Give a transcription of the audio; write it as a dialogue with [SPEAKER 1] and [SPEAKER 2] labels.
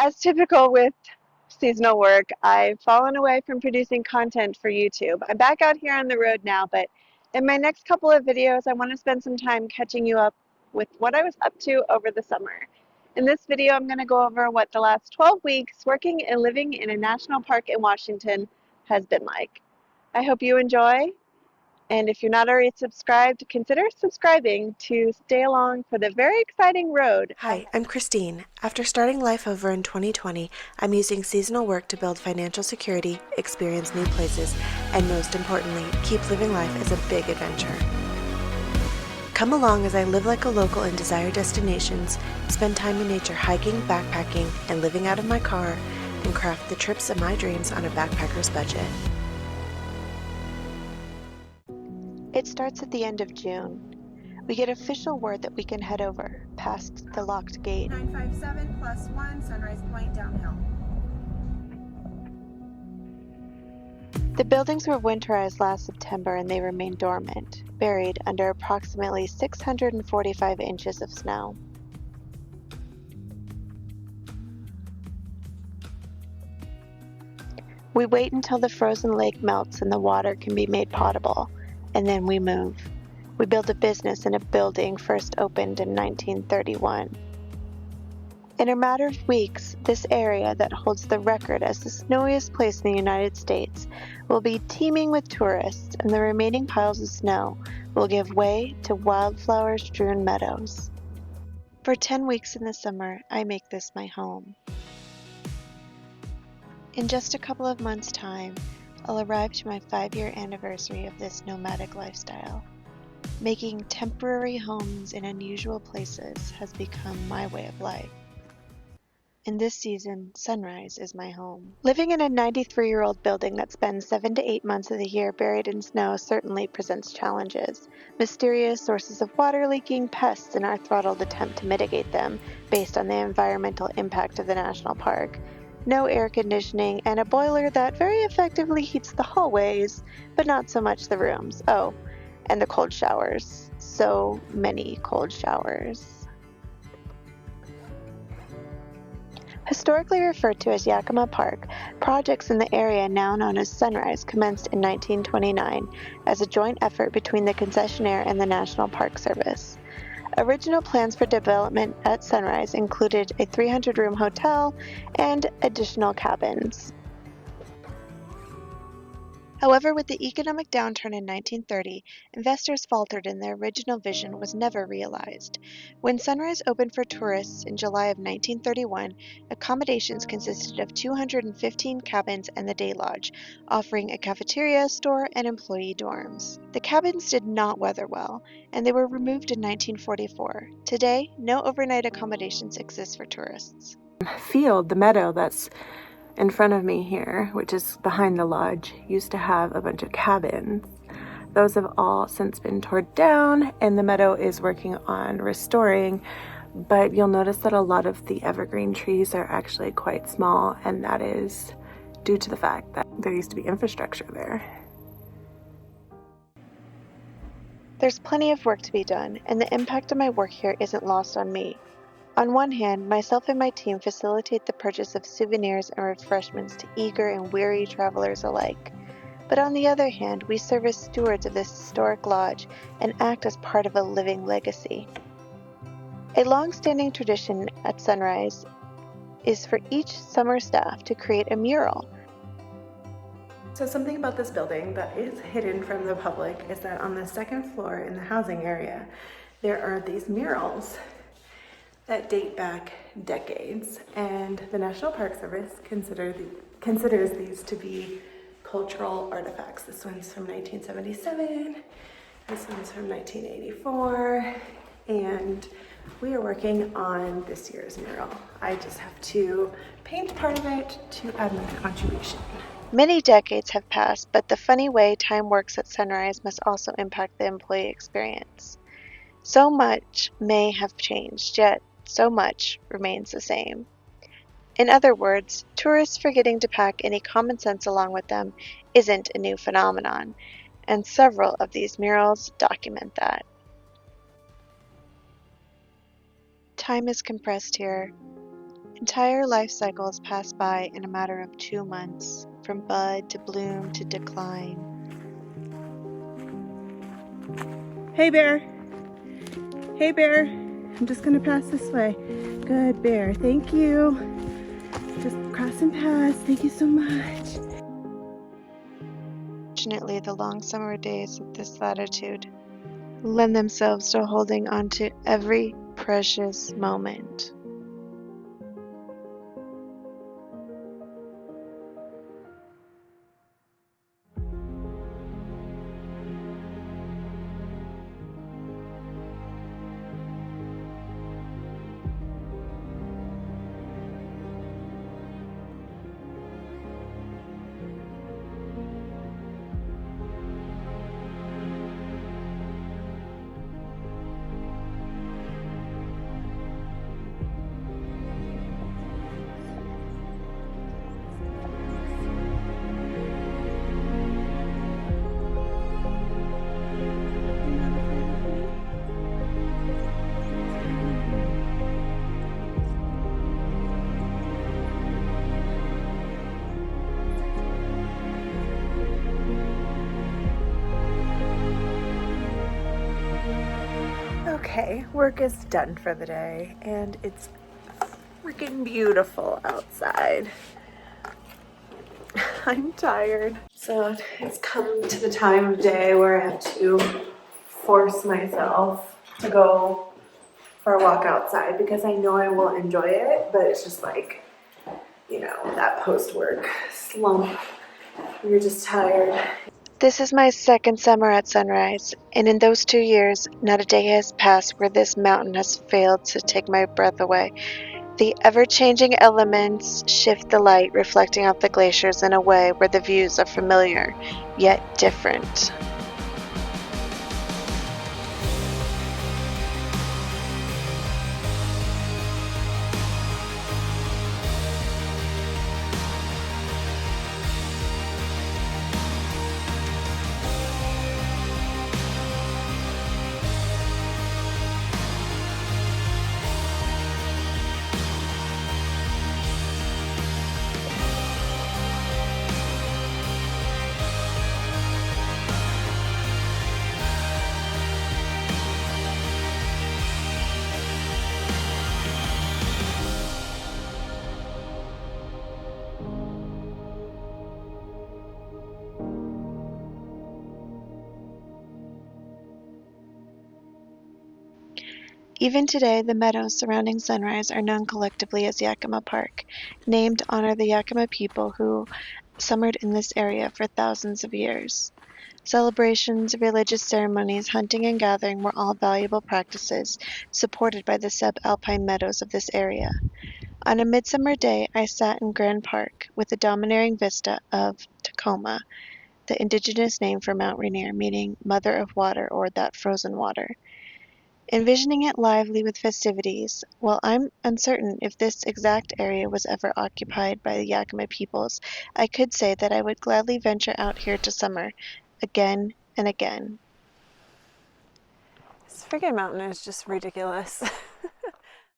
[SPEAKER 1] As typical with seasonal work, I've fallen away from producing content for YouTube. I'm back out here on the road now, but in my next couple of videos, I want to spend some time catching you up with what I was up to over the summer. In this video, I'm going to go over what the last 12 weeks working and living in a national park in Washington has been like. I hope you enjoy. And if you're not already subscribed, consider subscribing to stay along for the very exciting road.
[SPEAKER 2] Hi, I'm Christine. After starting life over in 2020, I'm using seasonal work to build financial security, experience new places, and most importantly, keep living life as a big adventure. Come along as I live like a local in desired destinations, spend time in nature hiking, backpacking, and living out of my car, and craft the trips of my dreams on a backpacker's budget. It starts at the end of June. We get official word that we can head over, past the locked gate.
[SPEAKER 3] 957 plus 1, Sunrise Point downhill.
[SPEAKER 2] The buildings were winterized last September and they remain dormant, buried under approximately 645 inches of snow. We wait until the frozen lake melts and the water can be made potable, and then we move. We build a business in a building first opened in 1931. In a matter of weeks, this area that holds the record as the snowiest place in the United States will be teeming with tourists, and the remaining piles of snow will give way to wildflower-strewn meadows. For 10 weeks in the summer, I make this my home. In just a couple of months' time, I'll arrive to my 5-year anniversary of this nomadic lifestyle. Making temporary homes in unusual places has become my way of life. In this season, Sunrise is my home. Living in a 93-year-old building that spends 7 to 8 months of the year buried in snow certainly presents challenges. Mysterious sources of water leaking, pests, and our throttled attempt to mitigate them based on the environmental impact of the national park. No air conditioning, and a boiler that very effectively heats the hallways, but not so much the rooms. Oh, and the cold showers. So many cold showers. Historically referred to as Yakima Park, projects in the area now known as Sunrise commenced in 1929 as a joint effort between the concessionaire and the National Park Service. Original plans for development at Sunrise included a 300-room hotel and additional cabins. However, with the economic downturn in 1930, investors faltered and their original vision was never realized. When Sunrise opened for tourists in July of 1931, accommodations consisted of 215 cabins and the day lodge, offering a cafeteria, store, and employee dorms. The cabins did not weather well, and they were removed in 1944. Today, no overnight accommodations exist for tourists. The meadow that's in front of me here, which is behind the lodge, used to have a bunch of cabins. Those have all since been torn down, and the meadow is working on restoring, but you'll notice that a lot of the evergreen trees are actually quite small, and that is due to the fact that there used to be infrastructure there. There's plenty of work to be done, and the impact of my work here isn't lost on me. On one hand, myself and my team facilitate the purchase of souvenirs and refreshments to eager and weary travelers alike. But on the other hand, we serve as stewards of this historic lodge and act as part of a living legacy. A long-standing tradition at Sunrise is for each summer staff to create a mural. So something about this building that is hidden from the public is that on the second floor in the housing area, there are these murals that date back decades, and the National Park Service considers these to be cultural artifacts. This one's from 1977, this one's from 1984, and we are working on this year's mural. I just have to paint part of it to add my contribution. Many decades have passed, but the funny way time works at Sunrise must also impact the employee experience. So much may have changed, yet so much remains the same. In other words, tourists forgetting to pack any common sense along with them isn't a new phenomenon, and several of these murals document that. Time is compressed here, Entire life cycles pass by in a matter of 2 months, from bud to bloom to decline.
[SPEAKER 3] Hey, Bear. Hey, Bear. I'm just gonna pass this way. Good, Bear. Thank you. Just cross and pass. Thank you so much.
[SPEAKER 2] Fortunately, the long summer days at this latitude lend themselves to holding on to every precious moment.
[SPEAKER 3] Okay, work is done for the day, and it's freaking beautiful outside. I'm tired. So it's come to the time of day where I have to force myself to go for a walk outside because I know I will enjoy it, but it's just like, that post-work slump. You're just tired.
[SPEAKER 2] This is my second summer at Sunrise, and in those 2 years, not a day has passed where this mountain has failed to take my breath away. The ever-changing elements shift the light reflecting off the glaciers in a way where the views are familiar, yet different. Even today, the meadows surrounding Sunrise are known collectively as Yakima Park, named to honor the Yakima people who summered in this area for thousands of years. Celebrations, religious ceremonies, hunting, and gathering were all valuable practices, supported by the subalpine meadows of this area. On a midsummer day, I sat in Grand Park, with the domineering vista of Tacoma, the indigenous name for Mount Rainier, meaning "mother of water" or "that frozen water." Envisioning it lively with festivities, while I'm uncertain if this exact area was ever occupied by the Yakima peoples, I could say that I would gladly venture out here to summer, again and again.
[SPEAKER 1] This freaking mountain is just ridiculous.